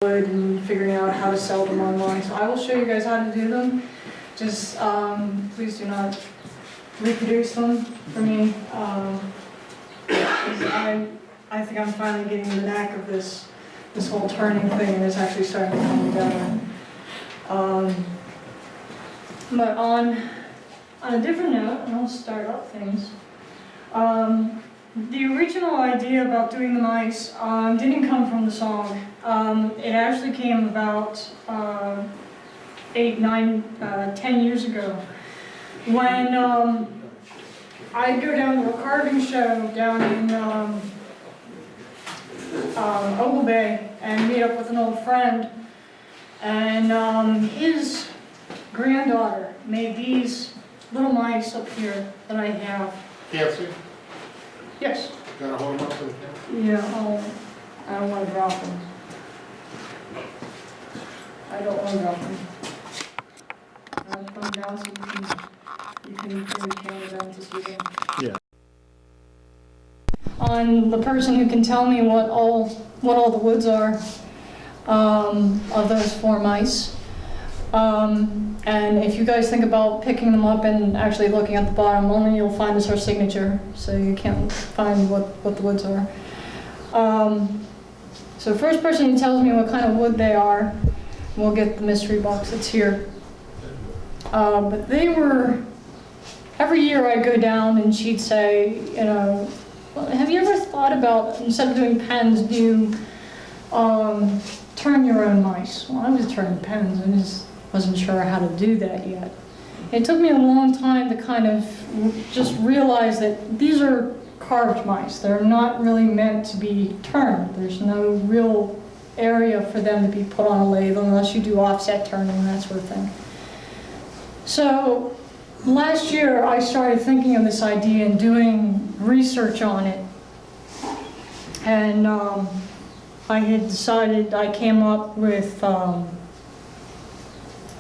wood and figuring out how to sell them online. So I will show you guys how to do them. Just please do not reproduce them for me. 'Cause I think I'm finally getting the knack of this whole turning thing, and it's actually starting to come together. But on a different note, and I'll start up things. The original idea about doing the mice didn't come from the song. It actually came about 8, 9, 10 years ago when I'd go down to a carving show down in Ogle Bay and meet up with an old friend, and his granddaughter made these little mice up here that I have. Can't see? Yes. Gotta hold them up to the camera? Yeah, I don't want to drop them. I don't want to drop them. I'll put them down so you can bring the camera down to see them. Yeah. On the person who can tell me what all the woods are of those 4 mice. And if you guys think about picking them up and actually looking at the bottom, only you'll find is our signature, so you can't find what the woods are. So first person who tells me what kind of wood they are will get the mystery box that's here. But they were, every year I'd go down and she'd say, you know, well, have you ever thought about, instead of doing pens, do you turn your own mice? Well, I was turning pens and just wasn't sure how to do that yet. It took me a long time to kind of just realize that these are carved mice. They're not really meant to be turned. There's no real area for them to be put on a lathe unless you do offset turning and that sort of thing. So last year I started thinking of this idea and doing research on it. And I had decided, I came up with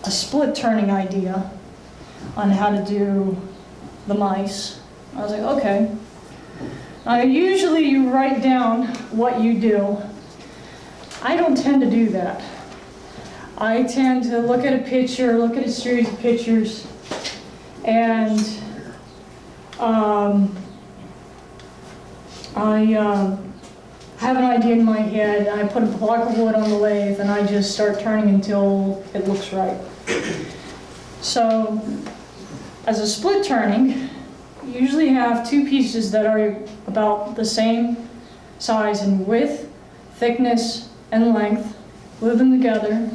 a split turning idea on how to do the mice. I was like, okay. Now usually you write down what you do. I don't tend to do that. I tend to look at a picture, look at a series of pictures, and I have an idea in my head, and I put a block of wood on the lathe, and I just start turning until it looks right. So, as a split turning, you usually have 2 pieces that are about the same size in width, thickness, and length. Glue them together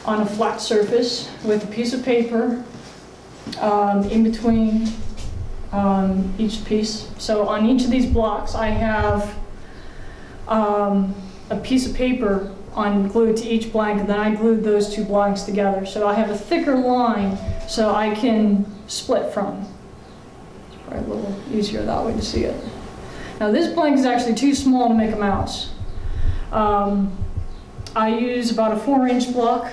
on a flat surface with a piece of paper in between each piece. So on each of these blocks I have a piece of paper glued to each blank, and then I glued those 2 blanks together. So I have a thicker line so I can split from. It's probably a little easier that way to see it. Now this blank is actually too small to make a mouse. I use about a 4-inch block.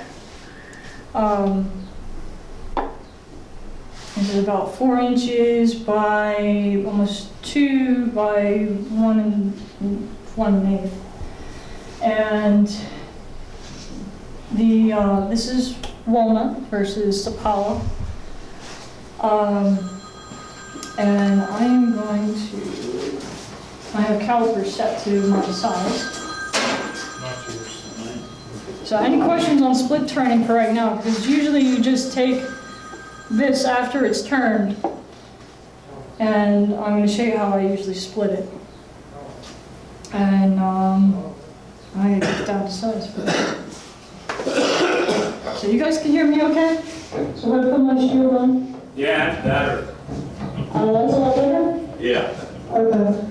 This is about 4 inches by almost 2 by 1 1/8. And this is walnut versus sapala. And I am going to, I have calipers set to my size. So any questions on split turning for right now? Because usually you just take this after it's turned, and I'm going to show you how I usually split it. And I get this down to size. So you guys can hear me okay? So if I put my shield on? Yeah, it's better. That's a lot better? Yeah. Okay.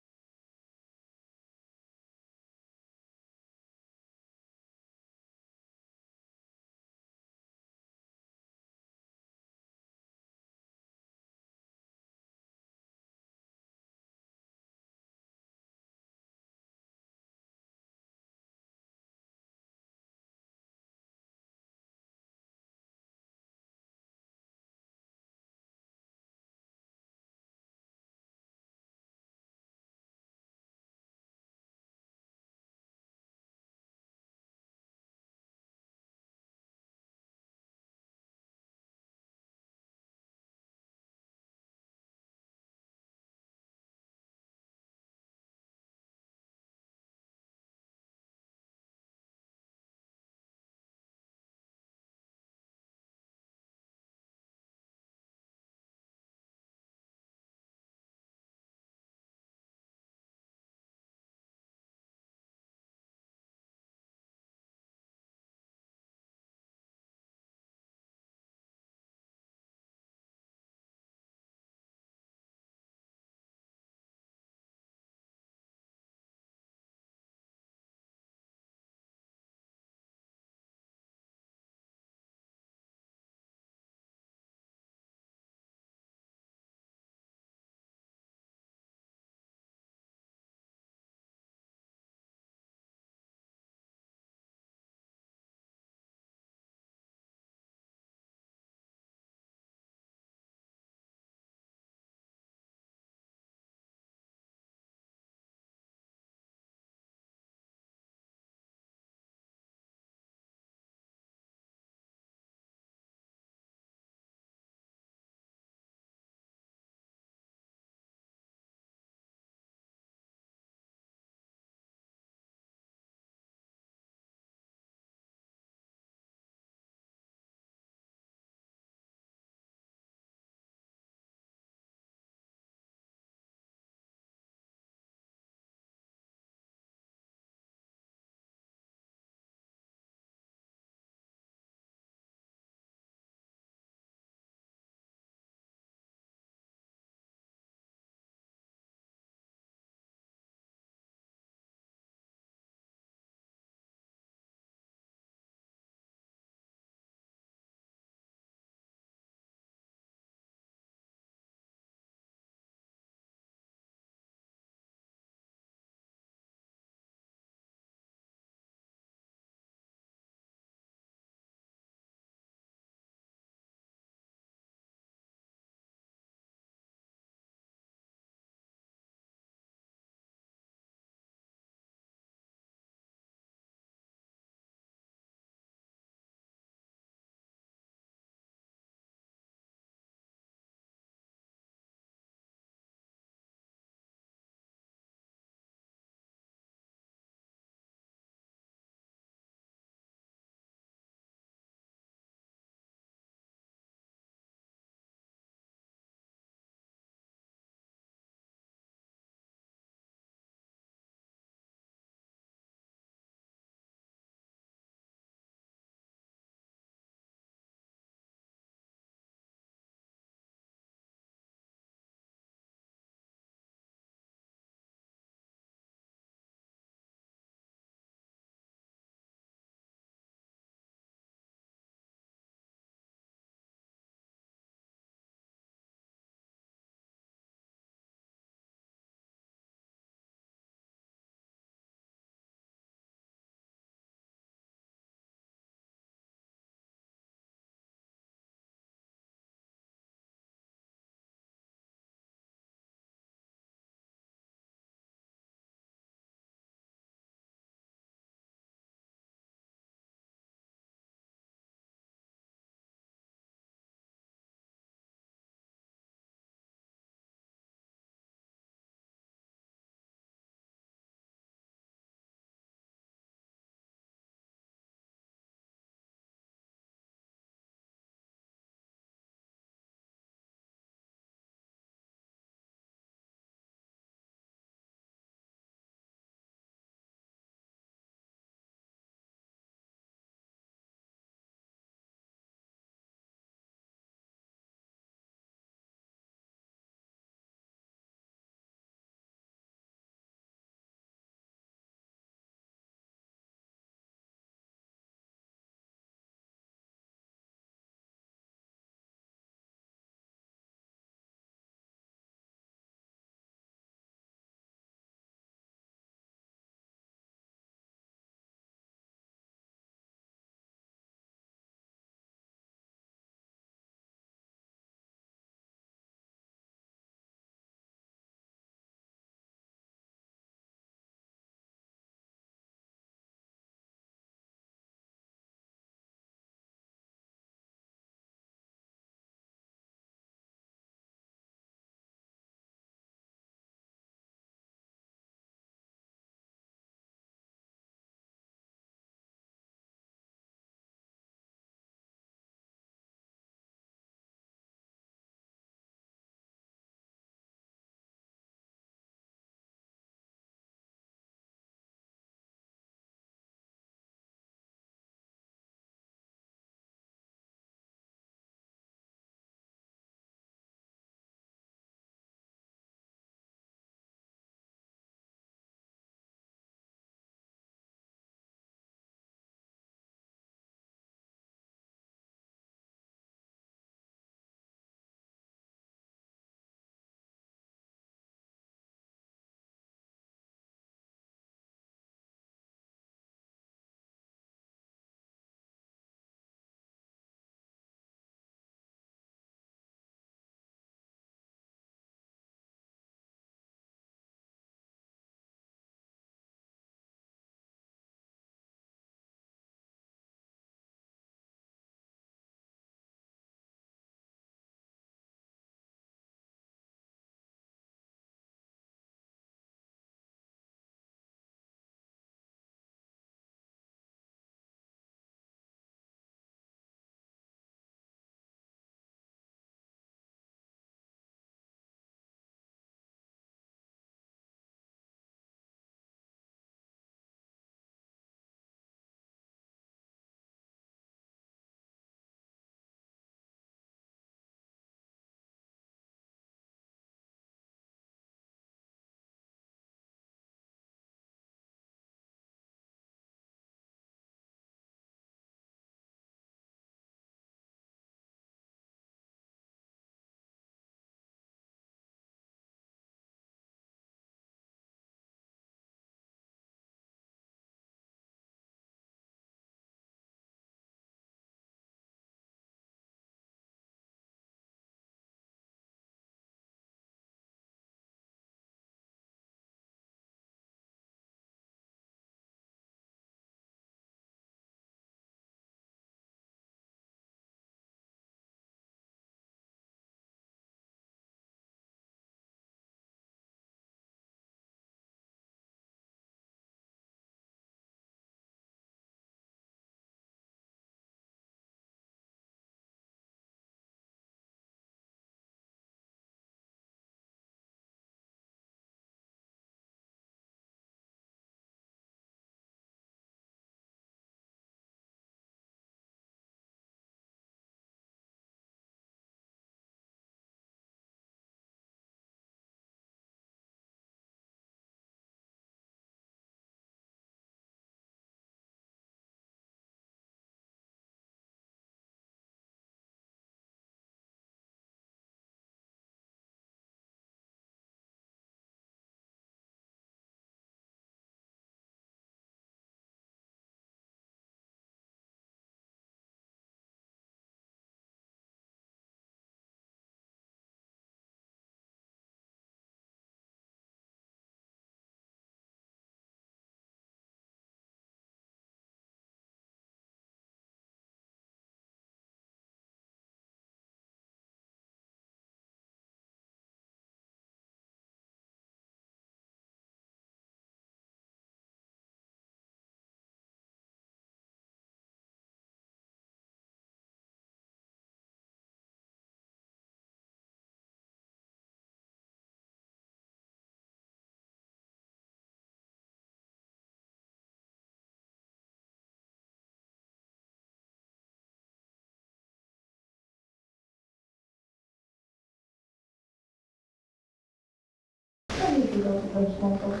probably forgot to post marker.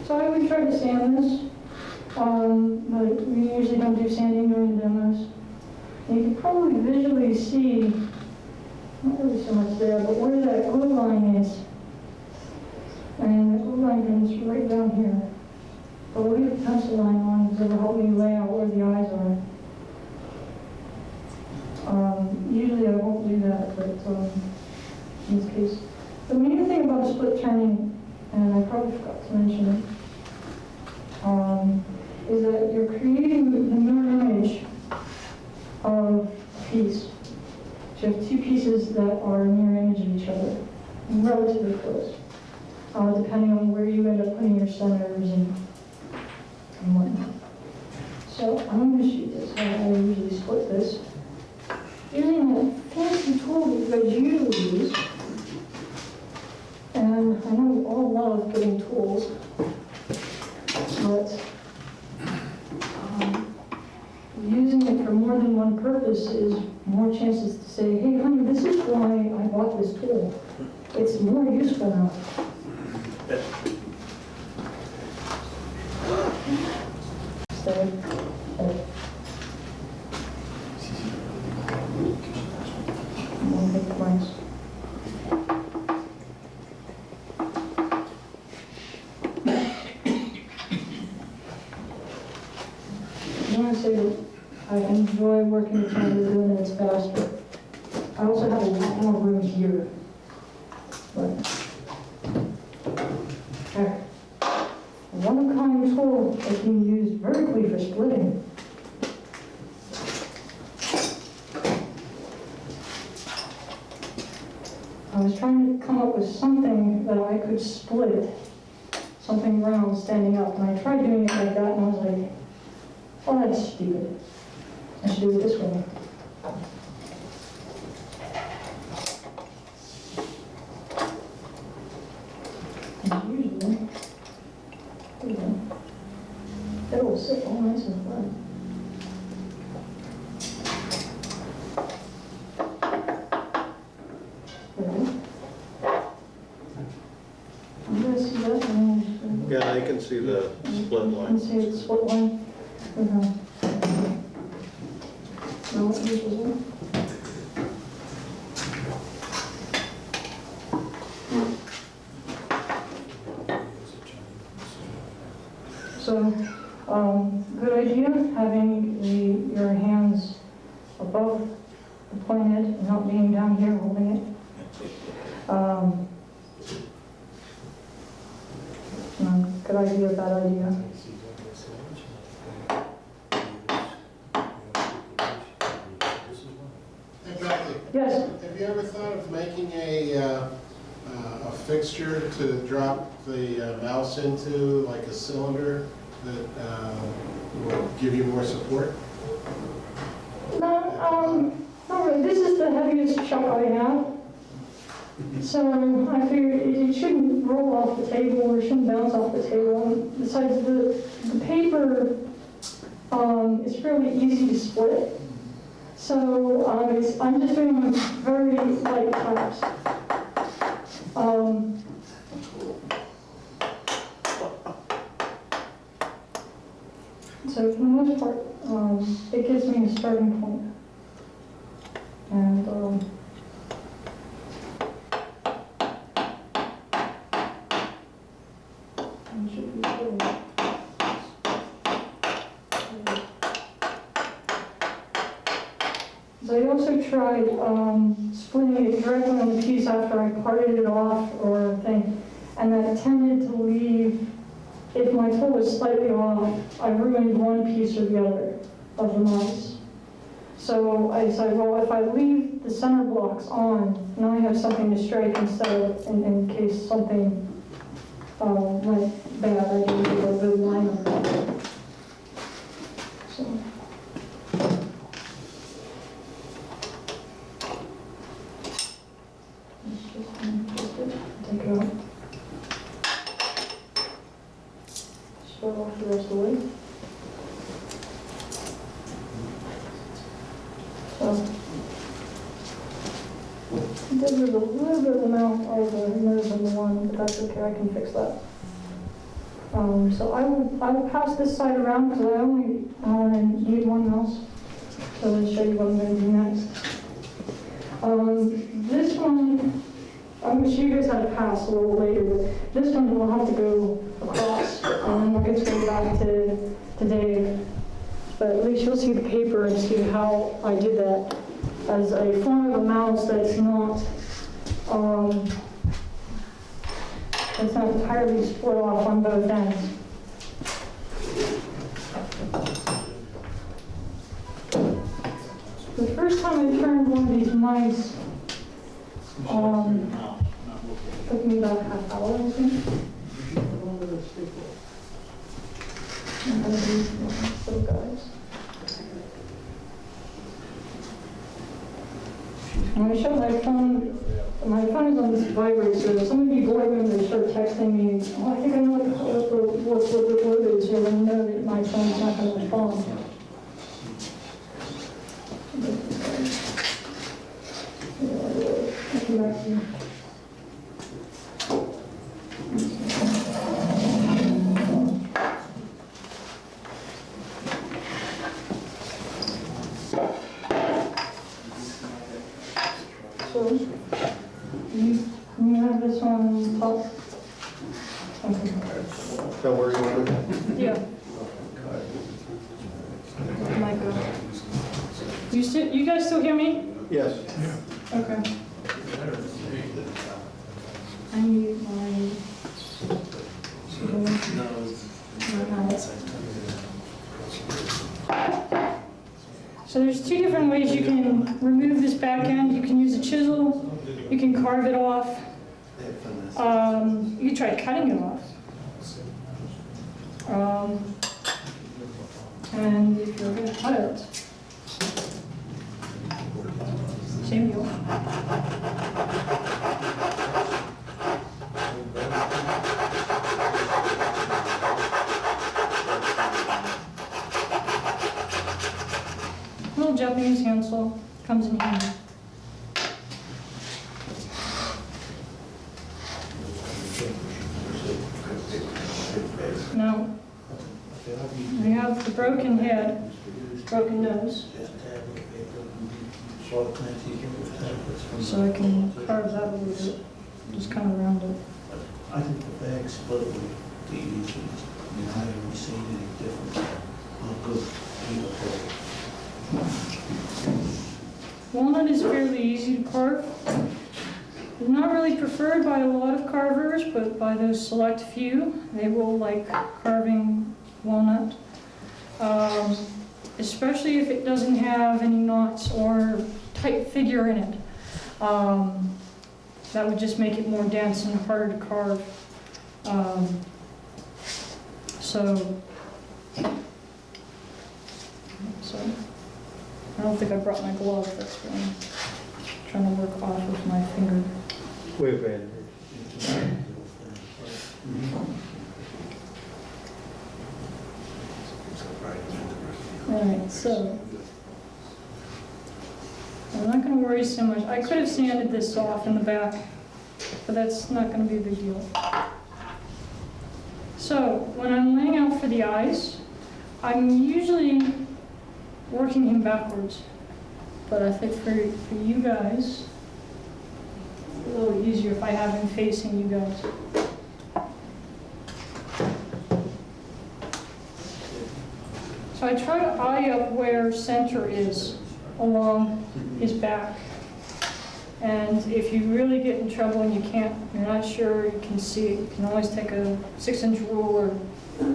So I would try to sand this, but we usually don't do sanding during the demos. You can probably visually see, not really so much there, but where that glue line is. And the glue line comes right down here. But we'll leave the pencil line on because it'll help me lay out where the eyes are. Usually I won't do that, but in this case. The main thing about split turning, and I probably forgot to mention it, is that you're creating the mirror image of a piece. So you have two pieces that are a mirror image of each other, relatively close, depending on where you end up putting your centers and whatnot. So I'm going to shoot this. I usually split this using that fancy tool that you guys usually use. And I know we all love getting tools, but using it for more than one purpose is more chances to say, hey honey, this is why I bought this tool. It's more useful now. Stay. One big price. I want to say that I enjoy working with China and it's faster. I also have a lot more room here. But one-of-a-kind tool that can be used vertically for splitting. I was trying to come up with something that I could split, something round standing up, and I tried doing it like that, and I was like, oh, that's stupid. I should do it this way. And usually, it will sit all nice and flat. Yeah, I can see the split You line. can see the split line? Okay. No, this is one. So, good idea, having your hands above the pointed and not being down here holding it. Good idea, bad idea. Hey Becky, Yes. have you ever thought of making a fixture to drop the mouse into, like a cylinder that will give you more support? No, not really. This is the heaviest chuck I have. So I figured it shouldn't roll off the table or shouldn't bounce off the table. And besides, the paper is fairly easy to split. So I'm just doing very light taps. So for the most part, it gives me a starting point. And it should be good. So I also tried splitting it directly on the piece after I parted it off or thing, and that tended to leave, if my tool was slightly off, I ruined one piece or the other of the mice. So I decided, well, if I leave the center blocks on, now I have something to strike instead of, in case something went bad, I didn't get a good line on that. So. Take it out. Start off the rest of the way. So, did lose a little bit of the mouth of the nose on the one, but that's okay, I can fix that. So I will pass this side around because I only need one mouse. So I'll show you what I'm going to do next. This one, I'm going to show you guys how to pass a little later, but this one will have to go across, and then we'll get to go back to Dave. But at least you'll see the paper and see how I did that as a form of a mouse that's not entirely split off on both ends. The first time I turned one of these mice, took me about a half hour, I think. And then these little guys. I'm going to show my phone. My phone is on this vibrate, so if some of you board members start texting me, oh, I think I know what the word is, you'll know that my phone's not going to respond. So, you have this on top? Okay. So where you want to? Yeah. Might go. You guys still hear me? Yes. Okay. I need my mouse. So there's two different ways you can remove this back end. You can use a chisel, you can carve it off, you can try cutting it off. And if you're going to cut it, same deal. Little Japanese handsaw comes in handy. Now, we have the broken head, broken nose. So I can carve that a little bit, just kind of round it. I think the bag split would be easy. I haven't seen any difference. How good people. Walnut is fairly easy to carve. It's not really preferred by a lot of carvers, but by those select few, they will like carving walnut. Especially if it doesn't have any knots or tight figure in it. That would just make it more dense and harder to carve. So I don't think I brought my glove. That's what I'm trying to work off with my finger. Wait, man. All right, so I'm not going to worry so much. I could have sanded this off in the back, but that's not going to be a big deal. So when I'm laying out for the eyes, I'm usually working him backwards. But I think for you guys, it's a little easier if I have him facing you guys. So I try to eye up where center is along his back. And if you really get in trouble and you're not sure, you can see it, you can always take a 6-inch ruler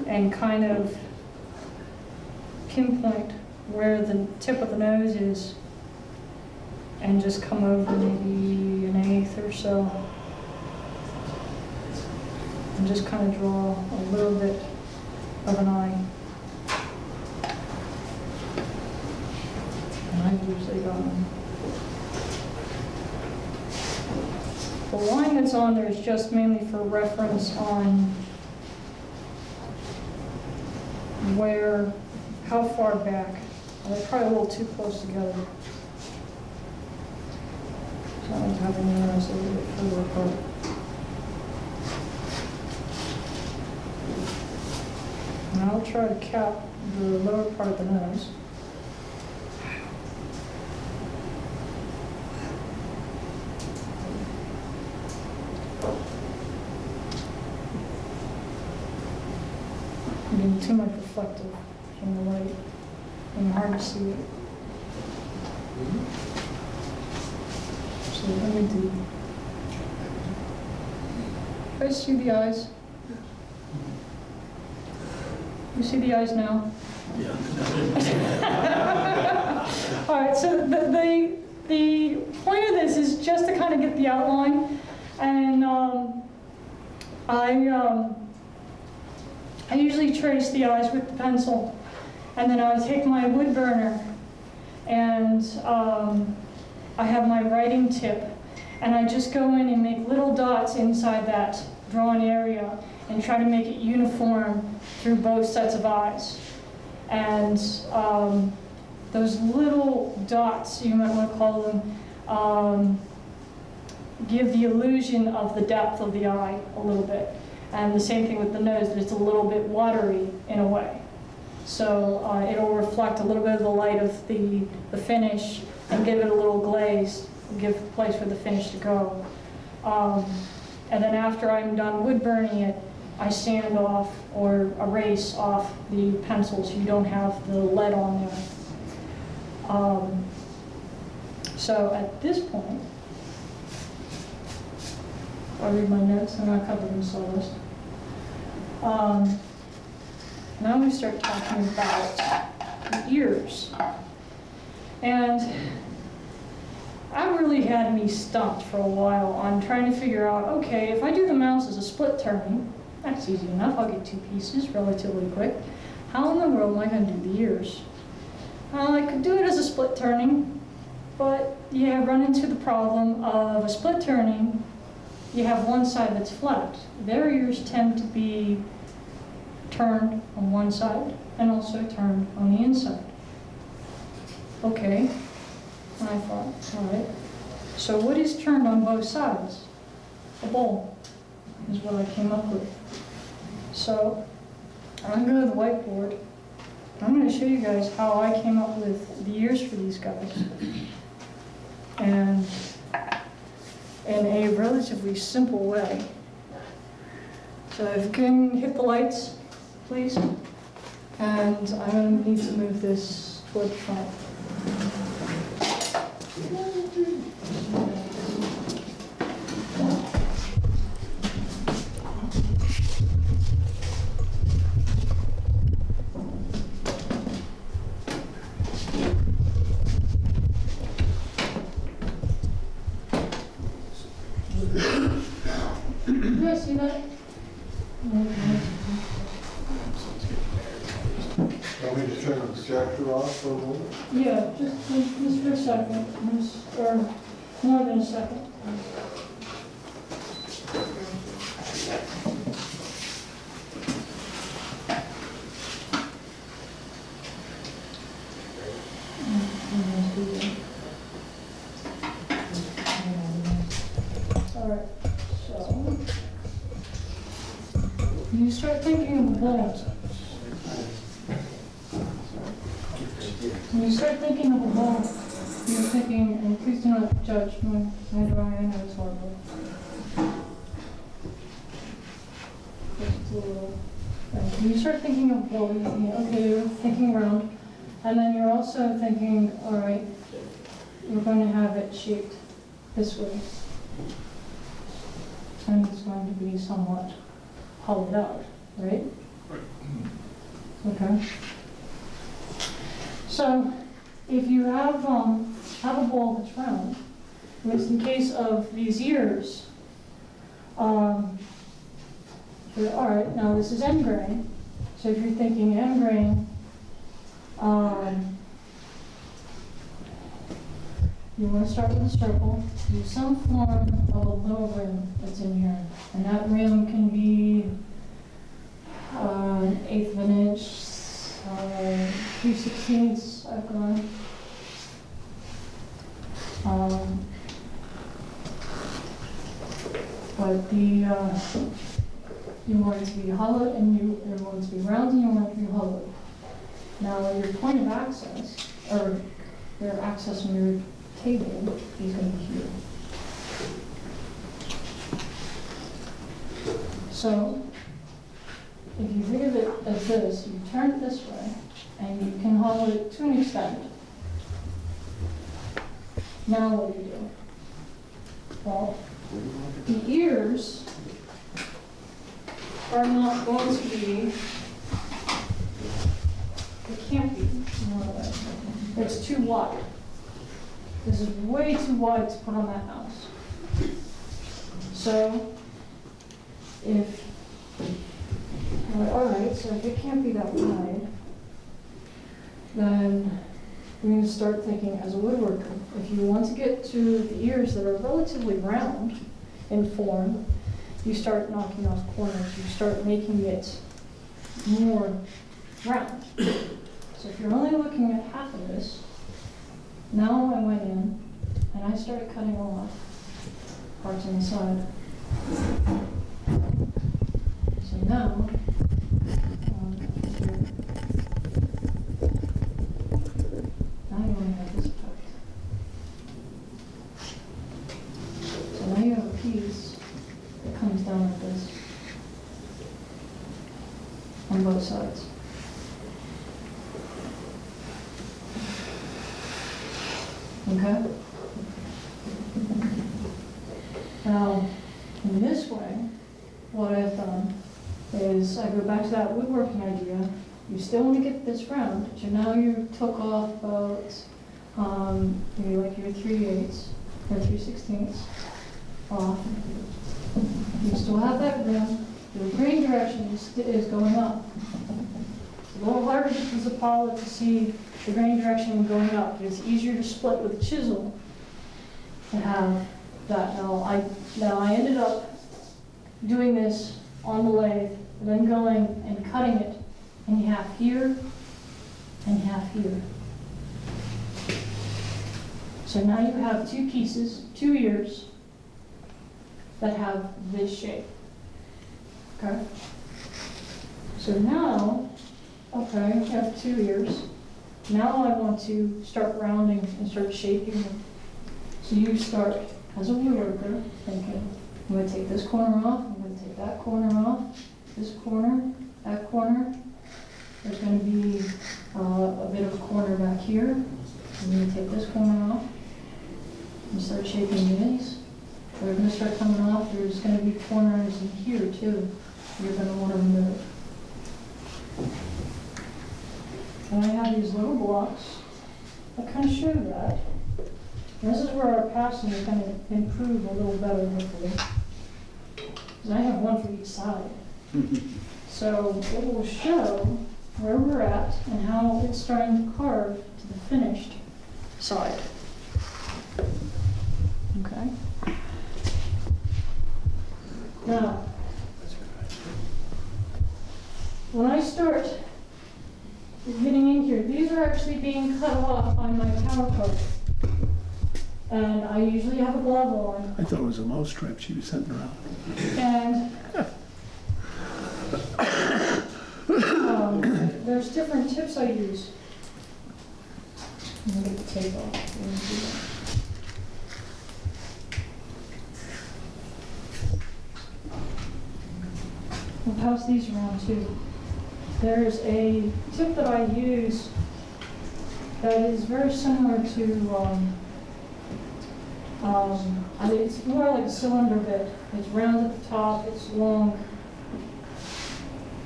and kind of pinpoint where the tip of the nose is and just come over maybe 1/8 or so. And just kind of draw a little bit of an eye. And I've usually got one. The line that's on there is just mainly for reference on how far back. They're probably a little too close together. So I like having the arrows a little bit further apart. And I'll try to cap the lower part of the nose. I'm getting too much reflective from the light and hard to see it. So let me do. I see the eyes. You see the eyes now? Yeah. All right, so the point of this is just to kind of get the outline, and I usually trace the eyes with the pencil, and then I take my wood burner, and I have my writing tip, and I just go in and make little dots inside that drawn area and try to make it uniform through both sets of eyes. And those little dots, you might want to call them, give the illusion of the depth of the eye a little bit. And the same thing with the nose, that it's a little bit watery in a way. So it'll reflect a little bit of the light of the finish and give it a little glaze, give place for the finish to go. And then after I'm done wood burning it, I sand off or erase off the pencil so you don't have the lead on there. So at this point, I'll read my notes, I'm not covering the sawdust. Now we start talking about the ears. And that really had me stumped for a while on trying to figure out, okay, if I do the mouse as a split turning, that's easy enough, I'll get two pieces relatively quick. How in the world am I going to do the ears? I could do it as a split turning, but you run into the problem of a split turning, you have one side that's flat. Their ears tend to be turned on one side and also turned on the inside. Okay, and I thought, all right, so what is turned on both sides? A bowl is what I came up with. So I'm going to go to the whiteboard. I'm going to show you guys how I came up with the ears for these guys. And in a relatively simple way. So if you can hit the lights, please. And I'm going to need to move this toward the front. You guys see that? Want me to turn the projector off for a moment? Yeah, just for a second, or more than a second. All right, so you start thinking of the bowl. When you start thinking of a bowl, you're thinking, and please do not judge my drawing, I know it's horrible. Just a little, when you start thinking of a bowl, you're thinking, okay, you're thinking round, and then you're also thinking, all right, we're going to have it shaped this way. And it's going to be somewhat hollowed out, right? Okay. So, if you have a ball that's round, at least in case of these ears, all right, now this is end grain. So if you're thinking end grain, you want to start with a circle, do some form of a little rim that's in here. And that rim can be an eighth of an inch, 3/16 I've gone. But the, you want it to be hollow and you want it to be round and you want it to be hollow. Now your point of access, or your access on your table is going to be here. So if you think of it as this, you turn it this way and you can hollow it to an extent. Now what do? Well, the ears are not going to be, it can't be, no, it's too wide. This is way too wide to put on that mouse. So, if, all right, so if it can't be that wide, then we're going to start thinking as a woodworker. If you want to get to the ears that are relatively round in form, you start knocking off corners. You start making it more round. So if you're only looking at half of this, now I went in and I started cutting off parts on the side. So now, now you only have this effect. So now you have a piece that comes down like this on both sides. Okay? Now, in this way, what I've done is I go back to that woodworking idea. You still want to get this round, but now you took off about maybe like your 3/8 or 3/16 off. You still have that rim. The grain direction is going up. It's a little harder to use a polyp to see the grain direction going up. It's easier to split with a chisel to have that. Now I ended up doing this on the lathe, and then going and cutting it in half here and half here. So now you have two pieces, two ears that have this shape. Okay? So now, okay, you have two ears. Now I want to start rounding and start shaping them. So you start, as a woodworker, thinking, I'm going to take this corner off, I'm going to take that corner off, this corner, that corner. There's going to be a bit of a corner back here. I'm going to take this corner off and start shaping these. They're going to start coming off. There's going to be corners in here too you're going to want to remove. And I have these little blocks that kind of show that. And this is where our passing is going to improve a little better, hopefully. Because I have one for each side. So it will show where we're at and how it's starting to carve to the finished side. Okay? Now, when I start getting in here, these are actually being cut off on my power cutter. And I usually have a glove on. I thought it was a mouse trap she was setting around. And there's different tips I use. Let me get the tape off. I'll pass these around too. There's a tip that I use that is very similar to, it's more like a cylinder bit. It's round at the top, it's long,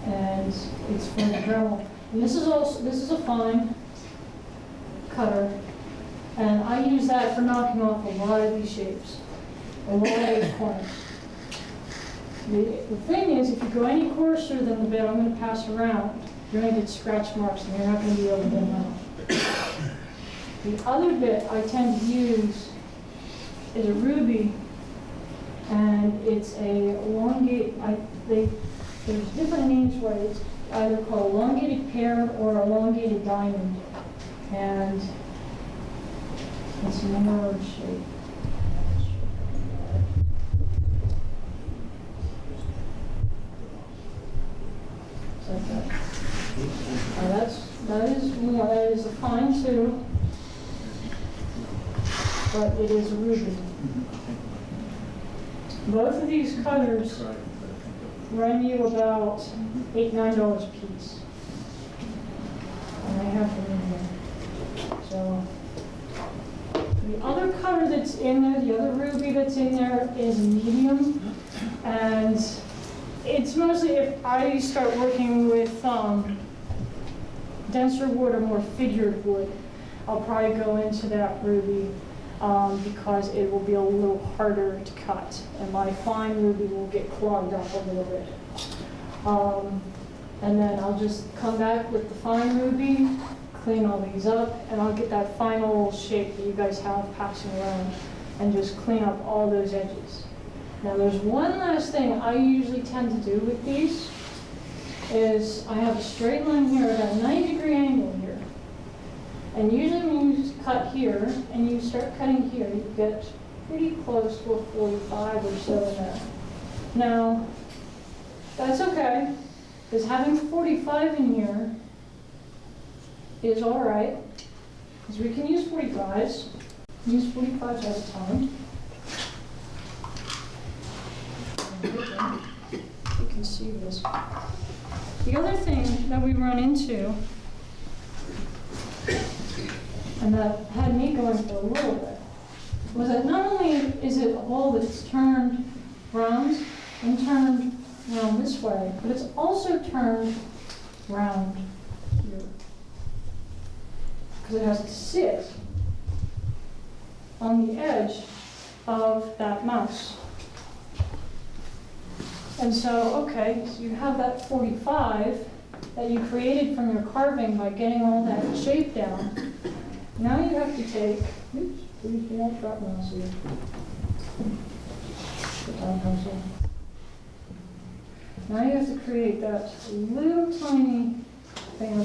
and it's for the Dremel. And this is a fine cutter, and I use that for knocking off a lot of these shapes, a lot of these corners. The thing is, if you go any coarser than the bit I'm going to pass around, you're going to get scratch marks and you're not going to be able to get them out. The other bit I tend to use is a ruby, and it's a elongated, there's different names for it. It's either called elongated pear or elongated diamond. And it's more shape. That is more, that is a fine too, but it is a ruby. Both of these cutters run you about $8, $9 a piece. And I have them in here. So the other cutter that's in there, the other ruby that's in there is medium. And it's mostly if I start working with denser wood or more figured wood, I'll probably go into that ruby because it will be a little harder to cut. And my fine ruby will get clogged up a little bit. And then I'll just come back with the fine ruby, clean all these up, and I'll get that final shape that you guys have passing around and just clean up all those edges. Now there's one last thing I usually tend to do with these is I have a straight line here at a 90-degree angle here. And usually when you cut here and you start cutting here, you get pretty close to a 45 or so in there. Now, that's okay, because having 45 in here is all right, because we can use 45s. Use 45s at a time. You can see this. The other thing that we run into, and that had me going for a little bit, was that not only is it a hole that's turned round and turned round this way, but it's also turned round here. Because it has to sit on the edge of that mouse. And so, okay, so you have that 45 that you created from your carving by getting all that shape down. Now you have to take, oops, please do not drop mouse here. The time pencil. Now you have to create that little tiny thing.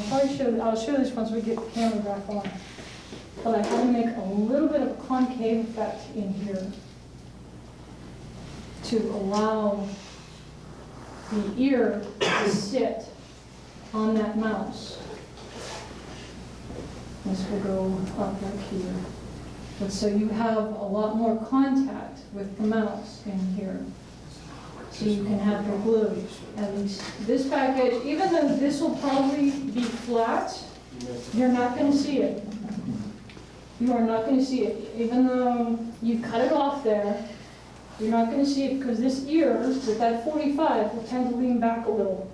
I'll show this once we get the camera back on. But I had to make a little bit of a concave effect in here to allow the ear to sit on that mouse. This will go up like here. But so you have a lot more contact with the mouse in here. So you can have your glue. And this package, even though this will probably be flat, you're not going to see it. You are not going to see it. Even though you cut it off there, you're not going to see it because this ear, with that 45, will tend to lean back a little.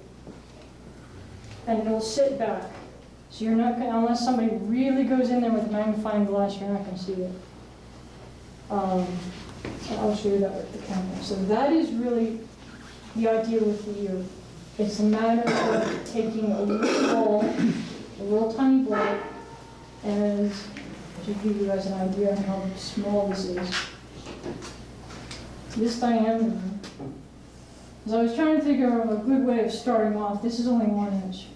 And it'll sit back. So you're not going to, unless somebody really goes in there with a magnifying glass, you're not going to see it. I'll show you that with the camera. So that is really the idea with the ear. It's a matter of taking a little ball, a little tiny ball, and to give you guys an idea of how small this is. This diameter, as I was trying to figure out a good way of starting off, this is only 1 inch.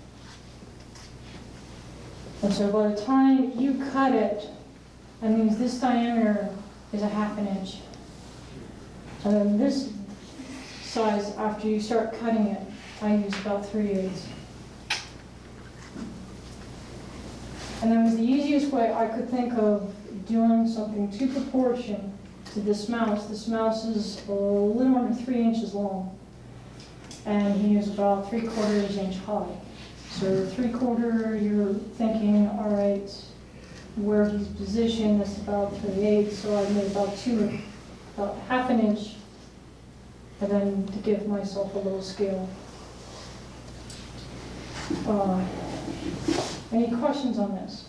And so by the time you cut it, that means this diameter is a 1/2 inch. And then this size, after you start cutting it, I use about 3/8. And that was the easiest way I could think of doing something to proportion to this mouse. This mouse is a little under 3 inches long, and he is about 3/4 inch high. So 3/4, you're thinking, all right, where he's positioned, that's about 3/8, so I made about 1/2 inch, and then to give myself a little scale. Any questions on this?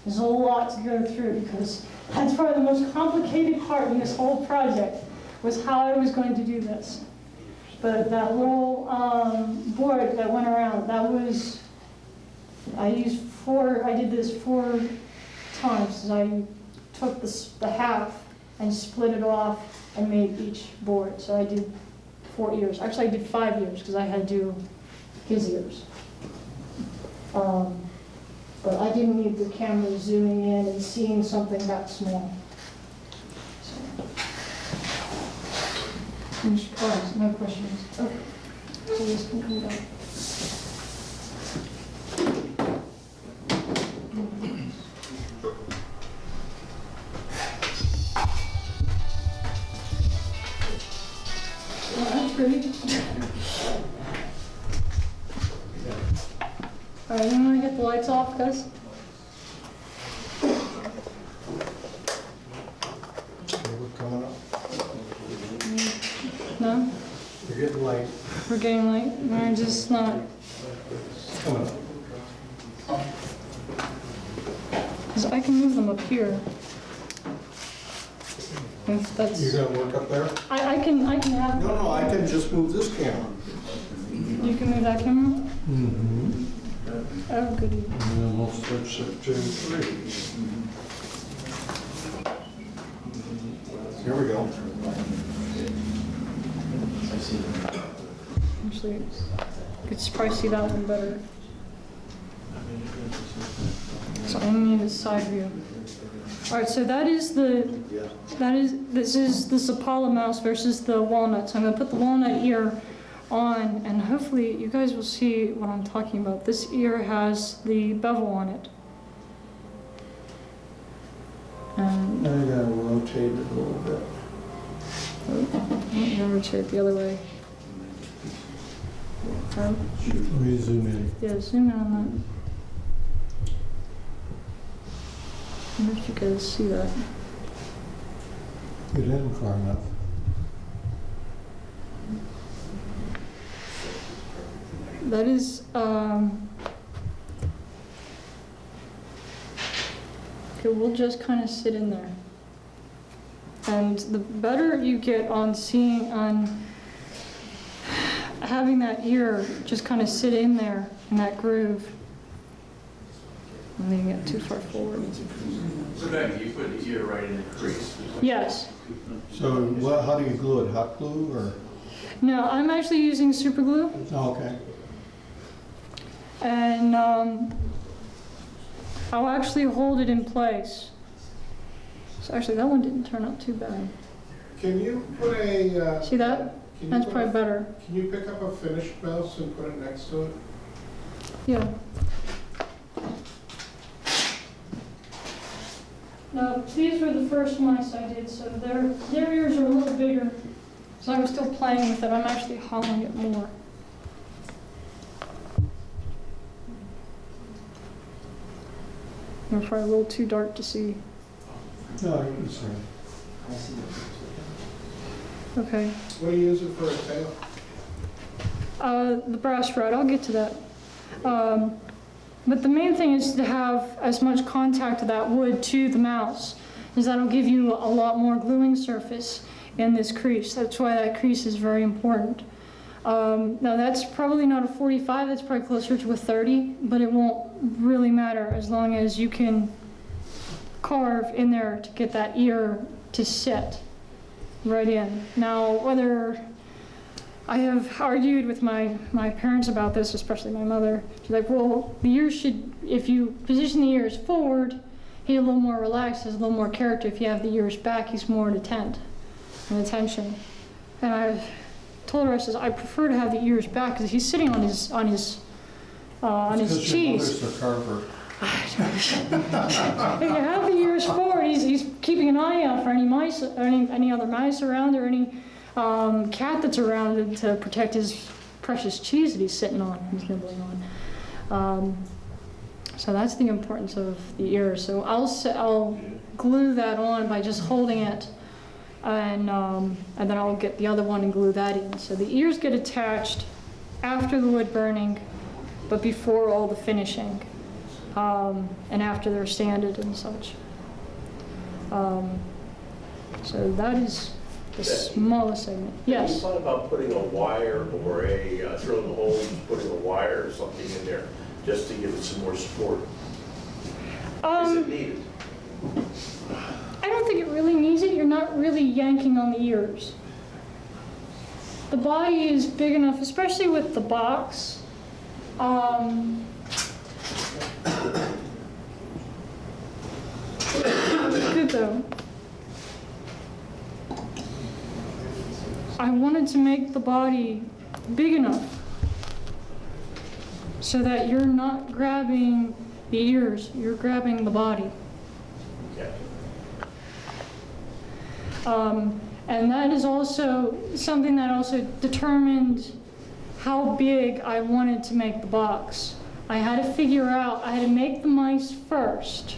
There's a lot to go through because that's probably the most complicated part in this whole project, was how I was going to do this. But that little board that went around, that was, I did this 4 times. So I took the half and split it off and made each board. So I did 4 ears. Actually, I did 5 ears because I had to do his ears. But I didn't need the camera zooming in and seeing something that small. So, no questions. Okay. So this can come down. Ready? All right, you want to get the lights off, guys? Okay, we're coming up. No? We're getting late. We're getting late. We're just not. It's coming up. Because I can move them up here. If that's. You gonna work up there? I can have. No, I can just move this camera. You can move that camera? Mm-hmm. Oh, goody. And then we'll switch it to 3. Here we go. Actually, you could probably see that one better. So I need a side view. All right, so this is Apollo mouse versus the walnuts. I'm gonna put the walnut ear on, and hopefully you guys will see what I'm talking about. This ear has the bevel on it. And I gotta rotate it a little bit. let me rotate the other way. Let me zoom in. Yeah, zoom in on that. I wonder if you guys see that. Get in far enough. That is, okay, we'll just kind of sit in there. And the better you get on having that ear just kind of sit in there in that groove. I'm leaving it too far forward. So Becky, you put the ear right in the crease. Yes. So how do you glue it? Hot glue or? No, I'm actually using super glue. Oh, okay. And I'll actually hold it in place. So actually, that one didn't turn out too bad. Can you put a... See that? can you That's put probably a- better. Can you pick up a finished mouse and put it next to it? Yeah. Now, these were the first mice I did, so their ears are a little bigger. So I was still playing with it. I'm actually hollowing it more. They're probably a little too dark to see. No, you can see. Okay. What do you use it for a tail? The brass rod, I'll get to that. But the main thing is to have as much contact of that wood to the mouse, is that'll give you a lot more gluing surface in this crease. That's why that crease is very important. Now that's probably not a 45, that's probably closer to a 30, but it won't really matter as long as you can carve in there to get that ear to sit right in. Now, whether I have argued with my parents about this, especially my mother. She's like, well, the ears should, if you position the ears forward, he's a little more relaxed, has a little more character. If you have the ears back, he's more intent and attention. And I told her, I says, I prefer to have the ears back because he's sitting on his cheese. Your mother's a carver. If you have the ears forward, he's keeping an eye out for any mice, or any other mice around, or any cat that's around to protect his precious cheese that he's sitting on, he's nibbling on. So that's the importance of the ears. So I'll glue that on by just holding it, and then I'll get the other one and glue that in. So the ears get attached after the wood burning, but before all the finishing, and after they're sanded and such. So that is the smallest segment. You Yes. thought about putting a wire or drilling a hole, and putting a wire or something in there just to give it some more support? Is it needed? I don't think it really needs it. You're not really yanking on the ears. The body is big enough, especially with the box. Good though. I wanted to make the body big enough so that you're not grabbing the ears, you're grabbing the body. Okay. And that is also something that also determined how big I wanted to make the box. I had to figure out, I had to make the mice first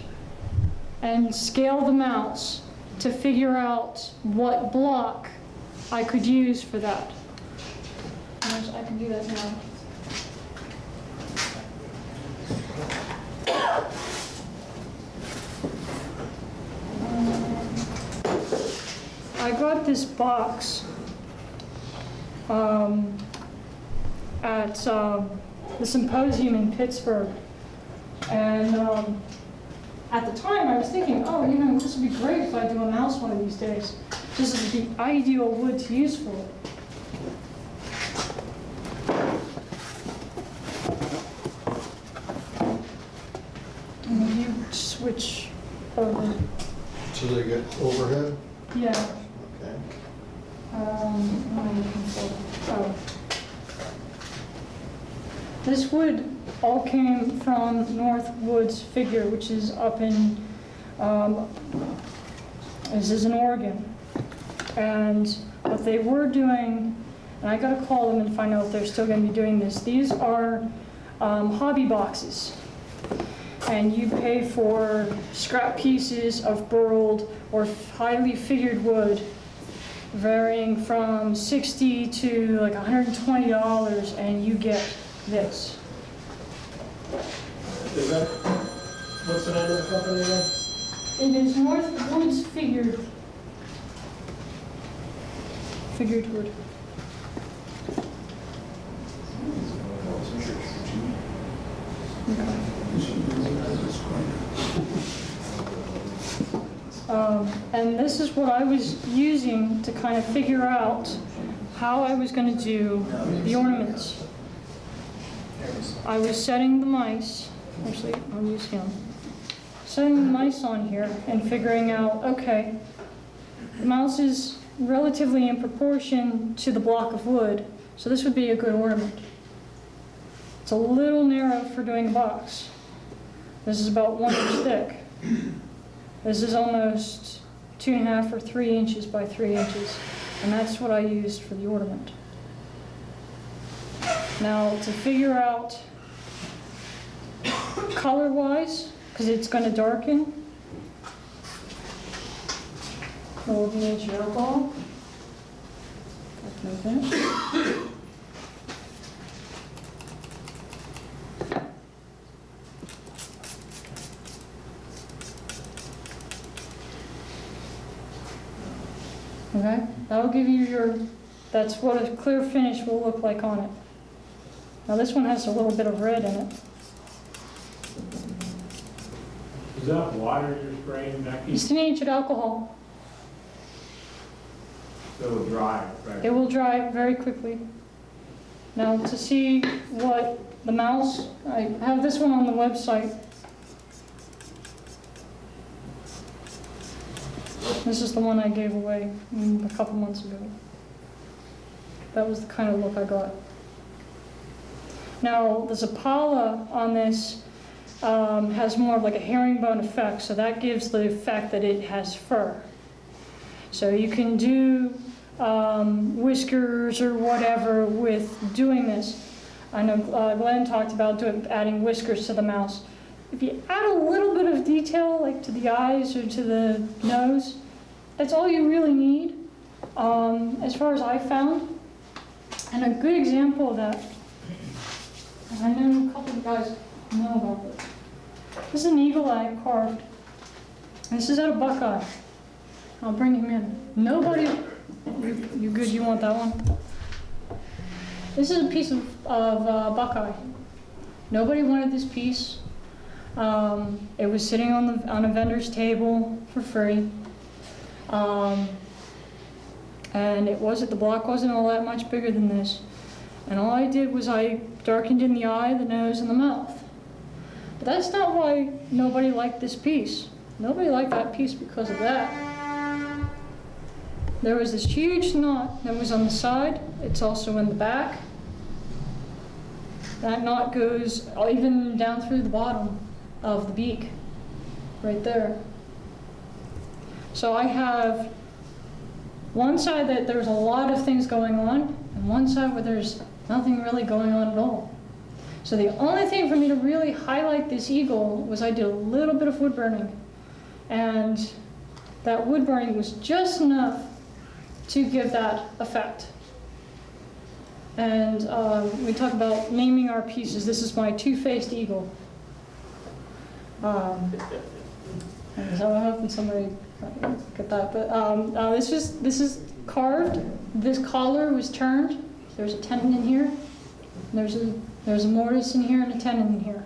and scale the mouse to figure out what block I could use for that. I can do that now. I got this box at the symposium in Pittsburgh, and at the time I was thinking, oh, you know, this would be great if I do a mouse one of these days. This is the ideal wood to use for it. And you switch over. So they get overhead? Yeah. Okay. What am I looking for? Oh. This wood all came from North Woods Figure, which is up in, this is in Oregon. And what they were doing, and I gotta call them and find out if they're still gonna be doing this, these are hobby boxes. And you pay for scrap pieces of burled or highly figured wood, varying from $60 to like $120, and you get this. Is that, what's the name of the company again? It is North Woods Figured wood. And this is what I was using to kind of figure out how I was going to do the ornaments. I was setting the mice, actually I'll use him, setting the mice on here and figuring out, okay, the mouse is relatively in proportion to the block of wood, so this would be a good ornament. It's a little narrow for doing a box. This is about 1 inch thick. This is almost 2.5 or 3 inches by 3 inches, and that's what I used for the ornament. Now, to figure out color-wise, because it's going to darken, old nature alcohol. Okay, that'll give you your, that's what a clear finish will look like on it. Now this one has a little bit of red in it. Is that water you're spraying, Becky? It's denatured alcohol. It'll dry, right? It will dry very quickly. Now to see what the mouse, I have this one on the website. This is the one I gave away a couple months ago. That was the kind of look I got. Now, the Zapala on this has more of like a herringbone effect, so that gives the effect that it has fur. So you can do whiskers or whatever with doing this. I know Glenn talked about adding whiskers to the mouse. If you add a little bit of detail, like to the eyes or to the nose, that's all you really need, as far as I found. And a good example of that, and I know a couple of guys know about this. This is an eagle eye carved. This is out of buckeye. I'll bring him in. Nobody, you good, you want that one? This is a piece of buckeye. Nobody wanted this piece. It was sitting on a vendor's table for free. And the block wasn't all that much bigger than this. And all I did was I darkened in the eye, the nose, and the mouth. But that's not why nobody liked this piece. Nobody liked that piece because of that. There was this huge knot that was on the side. It's also in the back. That knot goes even down through the bottom of the beak, right there. So I have One side that there's a lot of things going on, and one side where there's nothing really going on at all. So the only thing for me to really highlight this eagle was I did a little bit of wood burning. And that wood burning was just enough to give that effect. And we talk about naming our pieces. This is my two-faced eagle. So I'm hoping somebody get that. But this is carved. This collar was turned. There's a tenon in here. There's a mortise in here and a tenon in here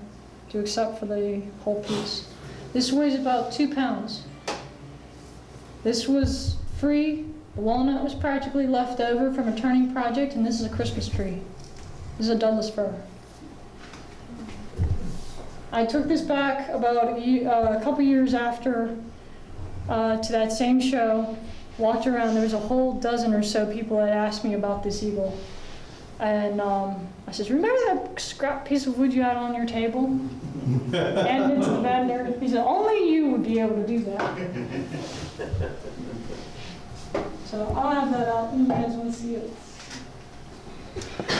to accept for the whole piece. This weighs about 2 pounds. This was free. The walnut was practically left over from a turning project, and this is a Christmas tree. This is a Douglas fir. I took this back about a couple years after to that same show, walked around. There was a whole dozen or so people that asked me about this eagle. And I said, remember that scrap piece of wood you had on your table? And it's the vendor. He said, only you would be able to do that. So I'll have that out, and you guys want to see it.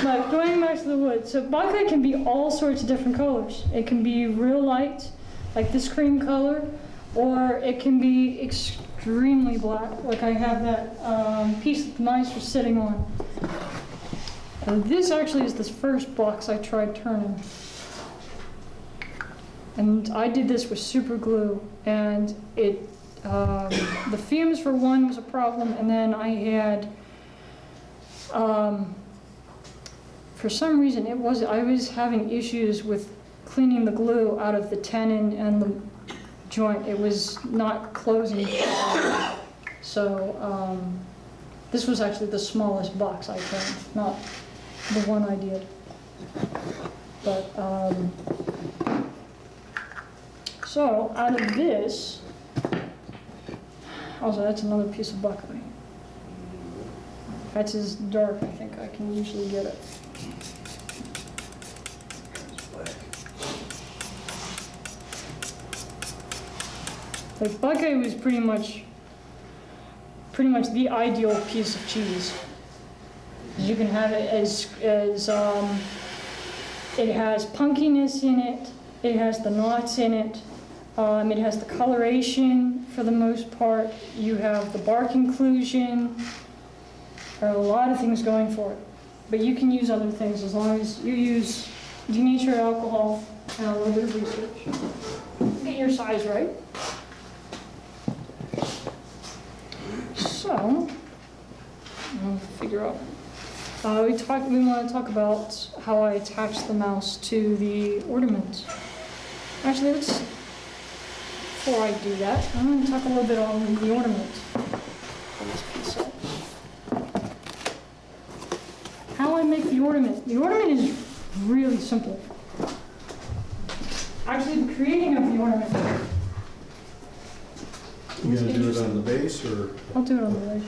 But going back to the wood, so baka can be all sorts of different colors. It can be real light, like this cream color, or it can be extremely black, like I have that piece that the mice were sitting on. This actually is the first box I tried turning. And I did this with super glue, and it the fumes for one was a problem, and then I had for some reason I was having issues with cleaning the glue out of the tenon and the joint. It was not closing. So this was actually the smallest box I turned, not the one I did. But so out of this, also that's another piece of buckley. That's as dark I think I can usually get it. Like buckley was pretty much the ideal piece of cheese. You can have it as it has punkiness in it, it has the knots in it, it has the coloration for the most part, you have the bark inclusion, there are a lot of things going for it. But you can use other things as long as you use denatured alcohol and a little bit of research. Get your size right. So, I'll figure out. We want to talk about how I attach the mouse to the ornament. Actually, before I do that, I'm going to talk a little bit on the ornament. How I make the ornament. The ornament is really simple. Actually, the creating of the ornament. You gonna do it on the base or? I'll do it on the right.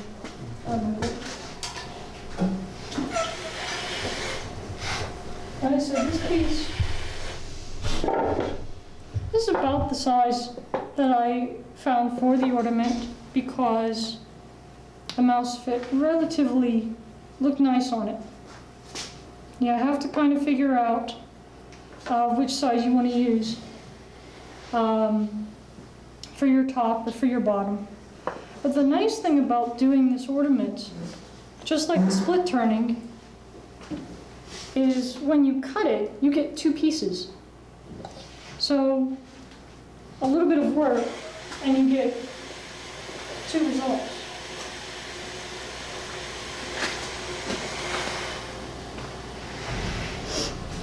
Alright, so this piece, this is about the size that I found for the ornament because the mouse fit relatively, looked nice on it. You have to kind of figure out which size you want to use for your top or for your bottom. But the nice thing about doing this ornament, just like the split turning, is when you cut it, you get two pieces. So a little bit of work and you get two results.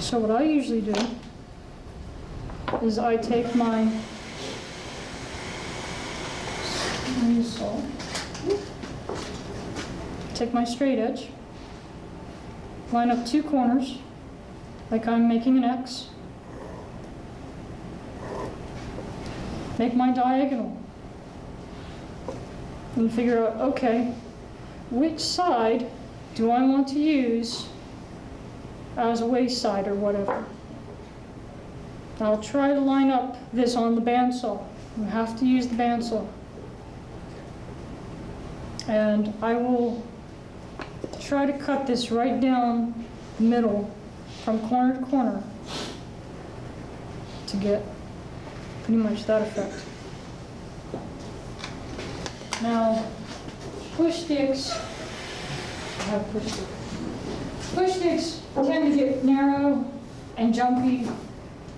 So what I usually do is I take my saw, take my straight edge, line up two corners like I'm making an X, make my diagonal, and figure out, okay, which side do I want to use as a waist side or whatever. I'll try to line up this on the bandsaw. You have to use the bandsaw. And I will try to cut this right down the middle from corner to corner to get pretty much that effect. Now, push sticks, I have push sticks. Push sticks tend to get narrow and jumpy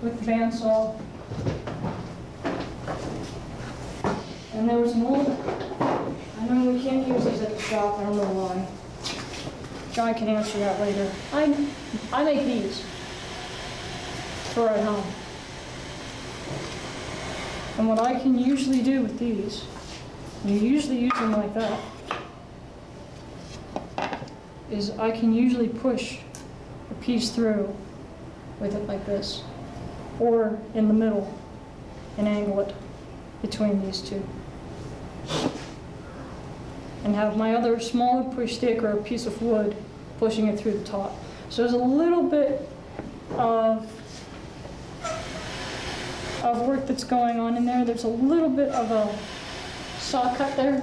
with the bandsaw. And there was an old, I know we can't use these at the shop, I don't know why. John can answer that later. I make these for at home. And what I can usually do with these, you usually use them like that, is I can usually push a piece through with it like this, or in the middle and angle it between these two. And have my other smaller push stick or a piece of wood pushing it through the top. So there's a little bit of work that's going on in there. There's a little bit of a saw cut there,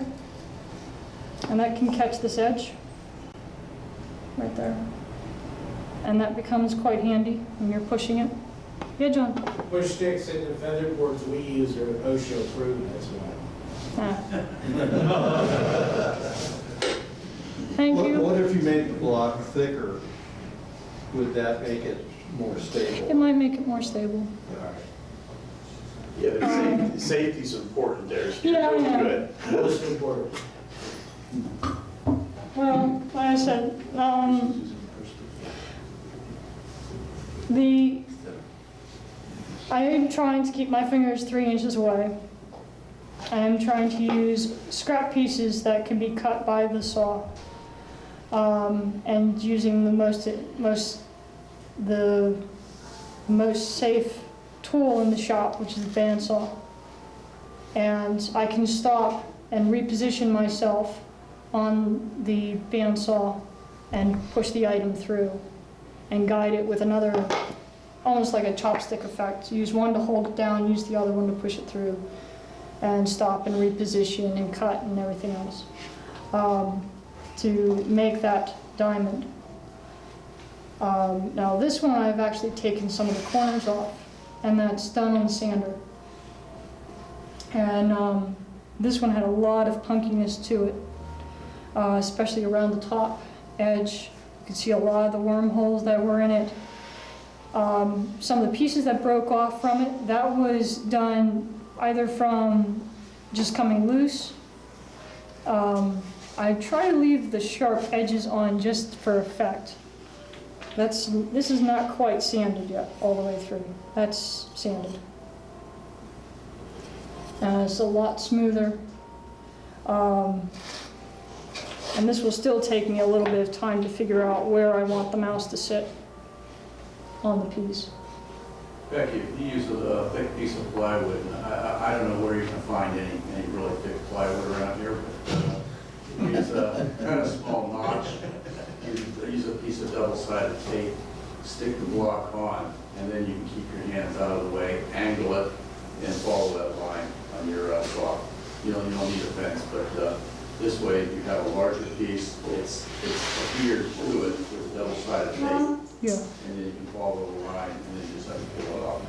and that can catch this edge right there. And that becomes quite handy when you're pushing it. Yeah, John? Push sticks and the feather boards we use are OSHA approved, that's why. Thank you. What if you made the block thicker? Would that make it more It stable? might make it more stable. Yeah, the safety's important there. So Yeah, you're doing yeah. good. Most important. Well, like I said, I am trying to keep my fingers 3 inches away. I am trying to use scrap pieces that can be cut by the saw, and using the most safe tool in the shop, which is the bandsaw. And I can stop and reposition myself on the bandsaw and push the item through and guide it with another, almost like a chopstick effect. Use one to hold it down, use the other one to push it through, and stop and reposition and cut and everything else to make that diamond. Now this one I've actually taken some of the corners off, and that's done on the sander. And this one had a lot of punkiness to it, especially around the top edge. You could see a lot of the wormholes that were in it. Some of the pieces that broke off from it, that was done either from just coming loose. I try to leave the sharp edges on just for effect. This is not quite sanded yet all the way through. That's sanded. It's a lot smoother. And this will still take me a little bit of time to figure out where I want the mouse to sit on the piece. Becky, if you use a thick piece of plywood, I don't know where you can find any really thick plywood around here, but use a kind of small notch. Use a piece of double-sided tape, stick the block on, and then you can keep your hands out of the way, angle it, and follow that line on your saw. You don't need a fence, but this way you have a larger piece. It's adhered to it with double-sided tape. Yeah. And then you can follow the line, and then you just have to pull it off.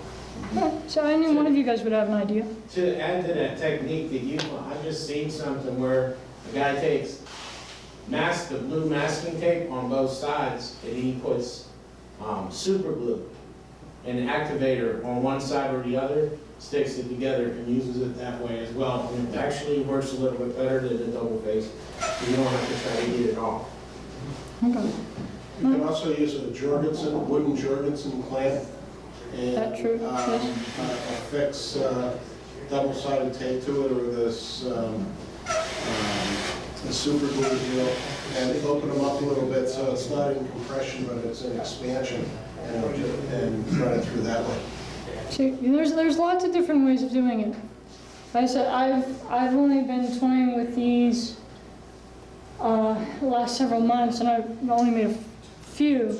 Okay. So I knew one of you guys would have an idea. To add to that technique that you, I've just seen something where a guy takes the blue masking tape on both sides, and he puts super glue and an activator on one side or the other, sticks it together and uses it that way as well. And it actually works a little bit better than the double face. You don't have to try to get it off. Okay. You can also use a Jorgensen, wooden Jorgensen clamp. And, That true, yes. affix double-sided tape to it, or this the super glue deal, and open them up a little bit so it's not in compression, but it's in expansion, and run it through that way. See, there's lots of different ways of doing it. Like I said, I've only been toying with these the last several months, and I've only made a few,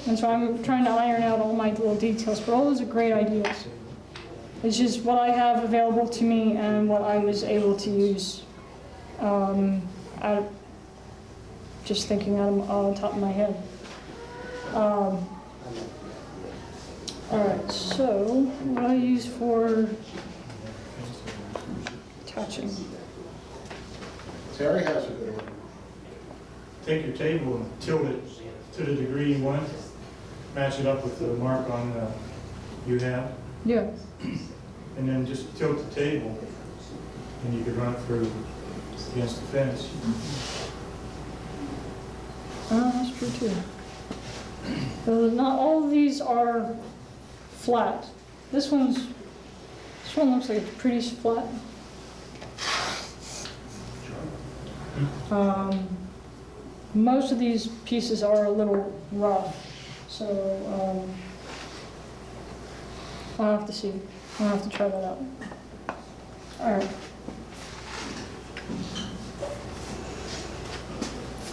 and so I'm trying to iron out all my little details, but all those are great ideas. It's just what I have available to me and what I was able to use. just thinking on the top of my head. All right, so what I use for attaching. Terry has a good one. Take your table and tilt it to the degree you want, match it up with the mark on you have, Yeah. and then just tilt the table, and you can run it through against the fence. That's true too. Not all of these are flat. This one looks like it's pretty flat. Most of these pieces are a little rough, so I'll have to see. I'll have to try that out. All right.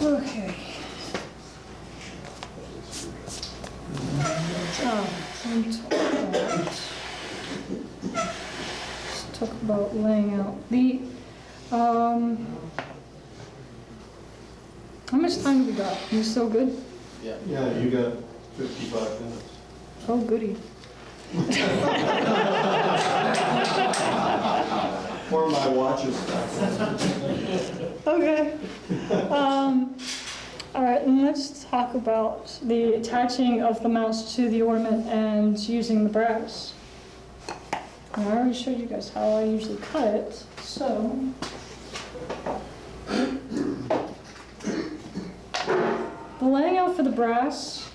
Okay. Let's talk about laying out. How much time do we got? You still good? Yeah, you got 55 minutes. Oh, goody. Or my watch is Okay. All right, and let's talk about the attaching of the mouse to the ornament and using the brass. And I already showed you guys how I usually cut it, so. The laying out for the brass,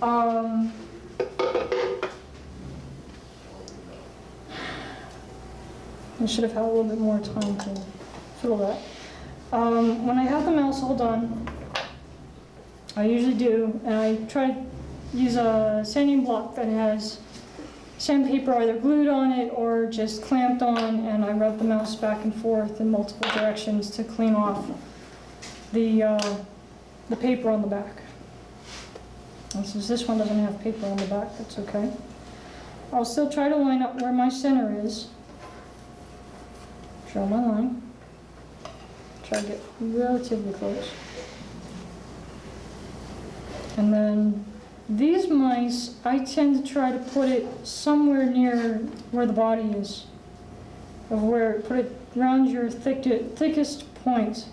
I should have had a little bit more time to fill that. When I have the mouse all done, I usually do, and I try to use a sanding block that has sandpaper either glued on it or just clamped on, and I rub the mouse back and forth in multiple directions to clean off the paper on the back. And since this one doesn't have paper on the back, that's okay. I'll still try to line up where my center is. Draw my line. Try to get relatively close. And then these mice, I tend to try to put it somewhere near where the body is. Put it around your thickest point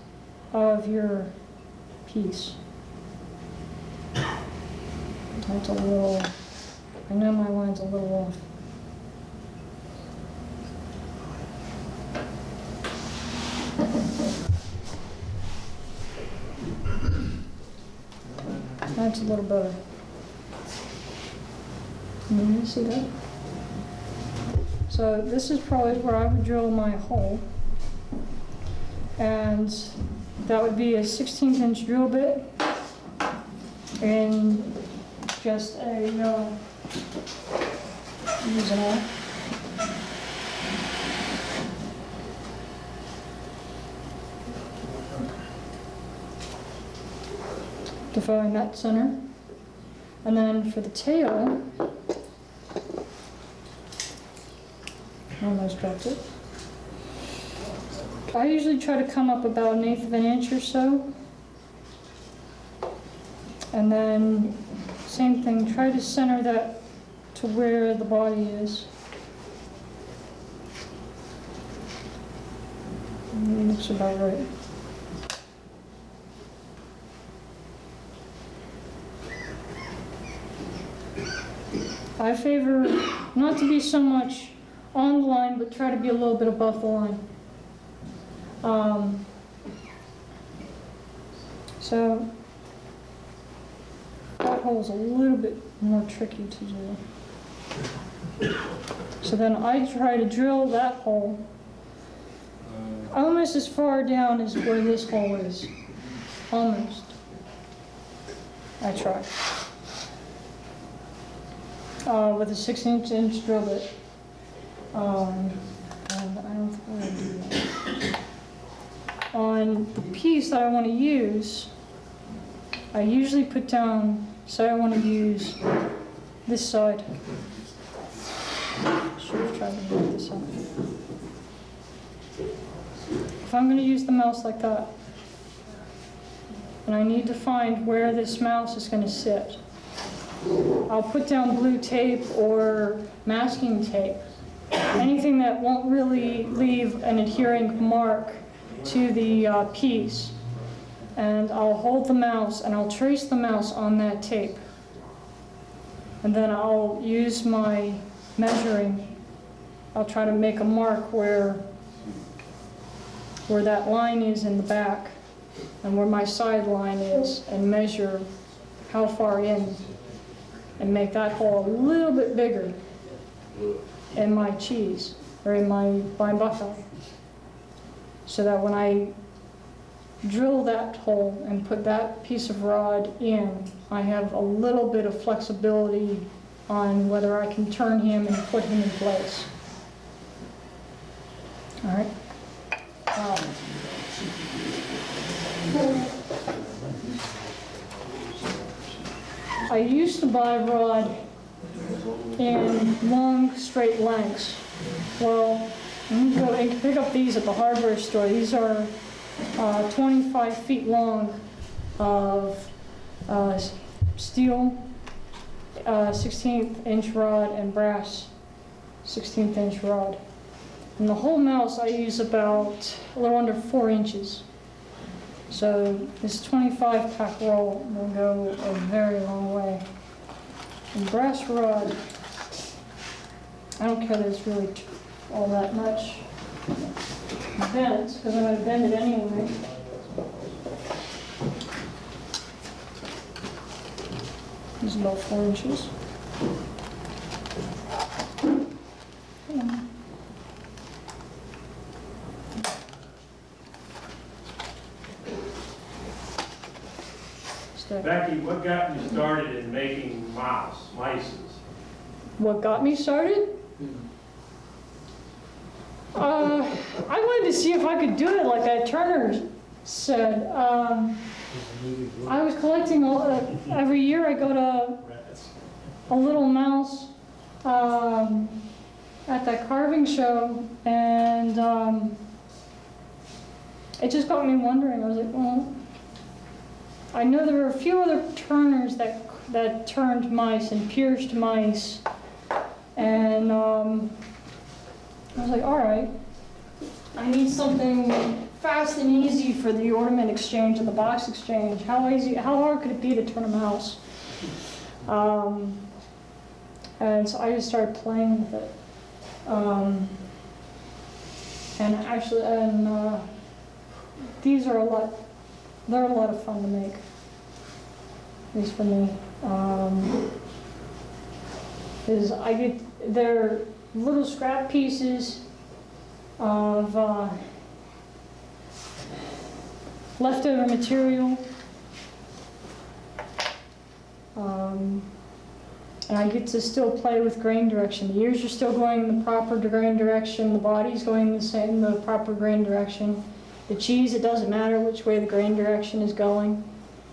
of your piece. That's a little, I know my line's a little off. That's a little better. Can you see that? So this is probably where I would drill my hole. And that would be a 16th inch drill bit and just a using it. To find that center. And then for the tail, I almost dropped it. I usually try to come up about 1/8 of an inch or so. And then, same thing, try to center that to where the body is. Looks about right. I favor not to be so much on the line, but try to be a little bit above the line. So that hole's a little bit more tricky to do. So then I try to drill that hole almost as far down as where this hole is. Almost. I try. With a 16-inch drill bit. And I don't think I'm going to do that. On the piece that I want to use, I usually put down, say I want to use this side. Should have tried to move this up. If I'm going to use the mouse like that, and I need to find where this mouse is going to sit. I'll put down blue tape or masking tape, anything that won't really leave an adhering mark to the piece. And I'll hold the mouse and I'll trace the mouse on that tape. And then I'll use my measuring. I'll try to make a mark where that line is in the back and where my side line is, and measure how far in, and make that hole a little bit bigger in my cheese, or in my buckeye, so that when I drill that hole and put that piece of rod in, I have a little bit of flexibility on whether I can turn him and put him in place. All right. I used to buy rod in long, straight lengths. Well, you can pick up these at the hardware store. These are 25 feet long of steel 16th inch rod and brass 16th inch rod. And the whole mouse I use about a little under 4 inches. So this 25 pack roll will go a very long way. And brass rod, I don't care that it's really all that much bent, because I'm going to bend it anyway. This is about 4 inches. Becky, what got you started in making mices? What got me started? I wanted to see if I could do it like that Turner said. I was collecting, every year I go to a little mouse at that carving show, and it just got me wondering. I was like, well, I know there were a few other turners that turned mice and pierced mice, and I was like, all right, I need something fast and easy for the ornament exchange and the box exchange. How hard could it be to turn a mouse? And so I just started playing with it. These are they're a lot of fun to make, at least for me. They're little scrap pieces of leftover material, and I get to still play with grain direction. The ears are still going in the proper grain direction, the body's going the proper grain direction. The cheese, it doesn't matter which way the grain direction is going.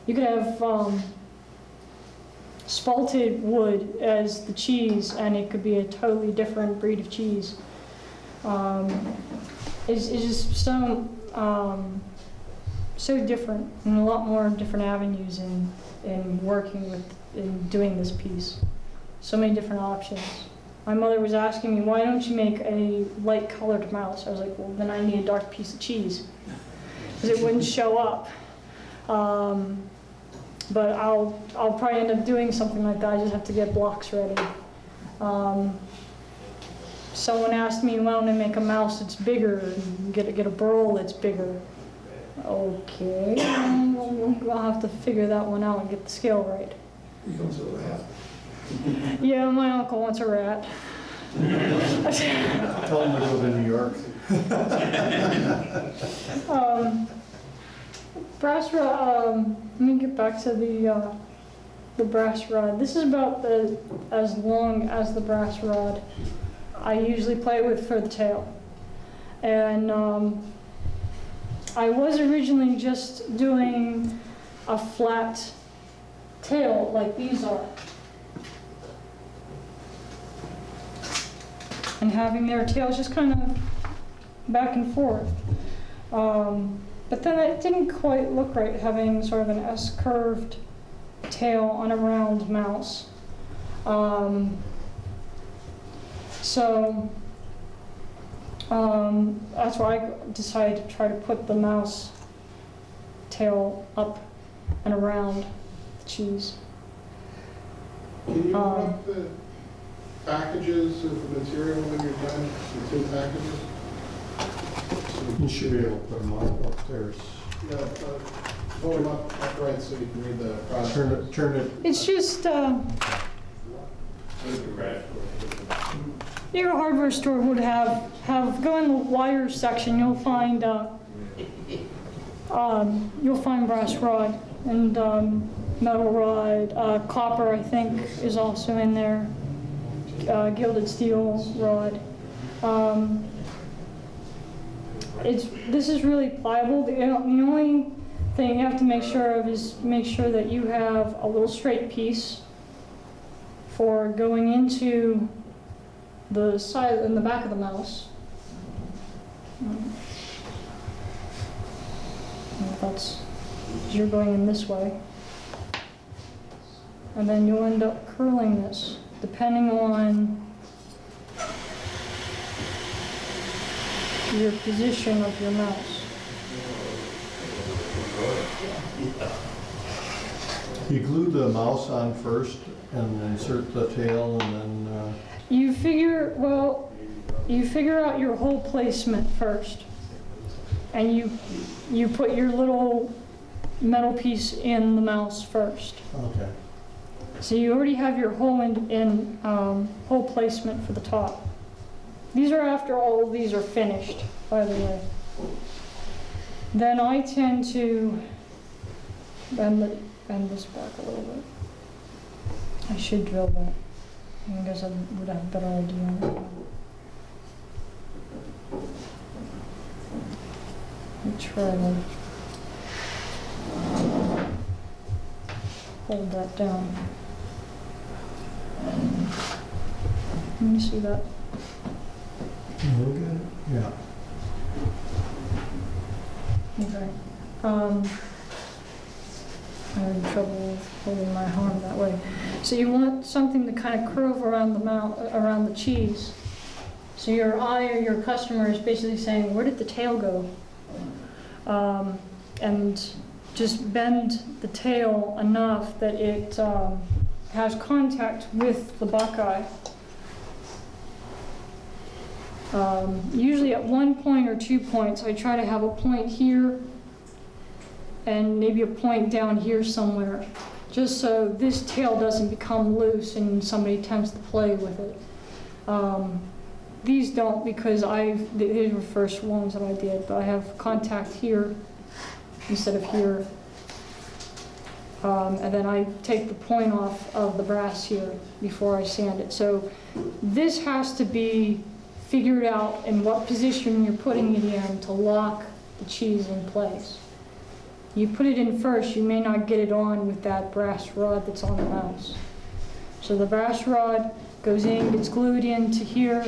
You could have spalted wood as the cheese, and it could be a totally different breed of cheese. It's just so different, and a lot more different avenues in doing this piece. So many different options. My mother was asking me, why don't you make a light colored mouse? I was like, well, then I need a dark piece of cheese, because it wouldn't show up. But I'll probably end up doing something like that. I just have to get blocks ready. Someone asked me, why don't I make a mouse that's bigger and get a burl that's bigger? Okay, I'll have to figure that one out and get the scale right. He comes with a rat. Yeah, my uncle wants a rat. Tell him to live in New York. Brass rod, let me get back to the brass rod. This is about as long as the brass rod I usually play with for the tail. And I was originally just doing a flat tail like these are, and having their tails just kind of back and forth. But then it didn't quite look right having sort of an S-curved tail on a round mouse. That's why I decided to try to put the mouse tail up and around the cheese. Can you put up the packages of the material when you're done, the 2 packages? You should be able to put them all upstairs. Yeah, hold them up upright so you can read the process. Turn it. It's just, your hardware store would have go in the wire section, you'll find brass rod and metal rod, copper I think is also in there, gilded steel rod. This is really pliable. The only thing you have to make sure of is make sure that you have a little straight piece for going into the side and the back of the mouse. You're going in this way. And then you'll end up curling this, depending on your position of your mouse. You glue the mouse on first and insert the tail and then... You figure out your hole placement first. And you put your little metal piece in the mouse first. Okay. So you already have your hole hole placement for the top. These are after all of these are finished, by the way. Then I tend to bend this back a little bit. I should drill that. I guess I would have a better idea on that. Let me try to hold that down. Let me see that. Okay. Yeah. Okay. I'm having trouble holding my arm that way. So you want something to kind of curve around around the cheese. So your eye or your customer is basically saying, where did the tail go? And just bend the tail enough that it has contact with the buckeye. Usually at 1 point or 2 points, I try to have a point here and maybe a point down here somewhere, just so this tail doesn't become loose and somebody attempts to play with it. These don't, because these were the first ones that I did, but I have contact here instead of here. And then I take the point off of the brass here before I sand it. So this has to be figured out in what position you're putting it in to lock the cheese in place. You put it in first, you may not get it on with that brass rod that's on the mouse. So the brass rod goes in, gets glued into here.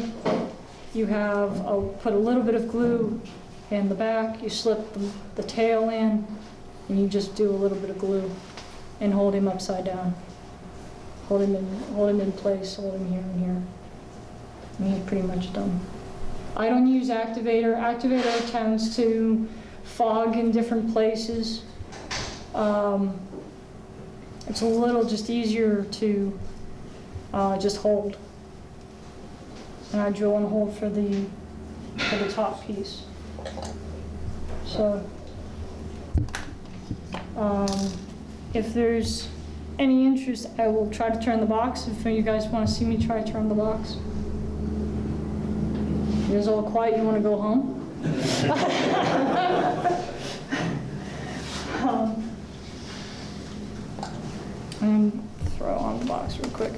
You put a little bit of glue in the back, you slip the tail in, and you just do a little bit of glue and hold him upside down. Hold him in place, hold him here and here. And he's pretty much done. I don't use activator. Activator tends to fog in different places. It's a little just easier to just hold. And I drill and hold for the top piece. So if there's any interest, I will try to turn the box. If you guys want to see me try to turn the box. You guys all quiet, you want to go home? And throw on the box real quick.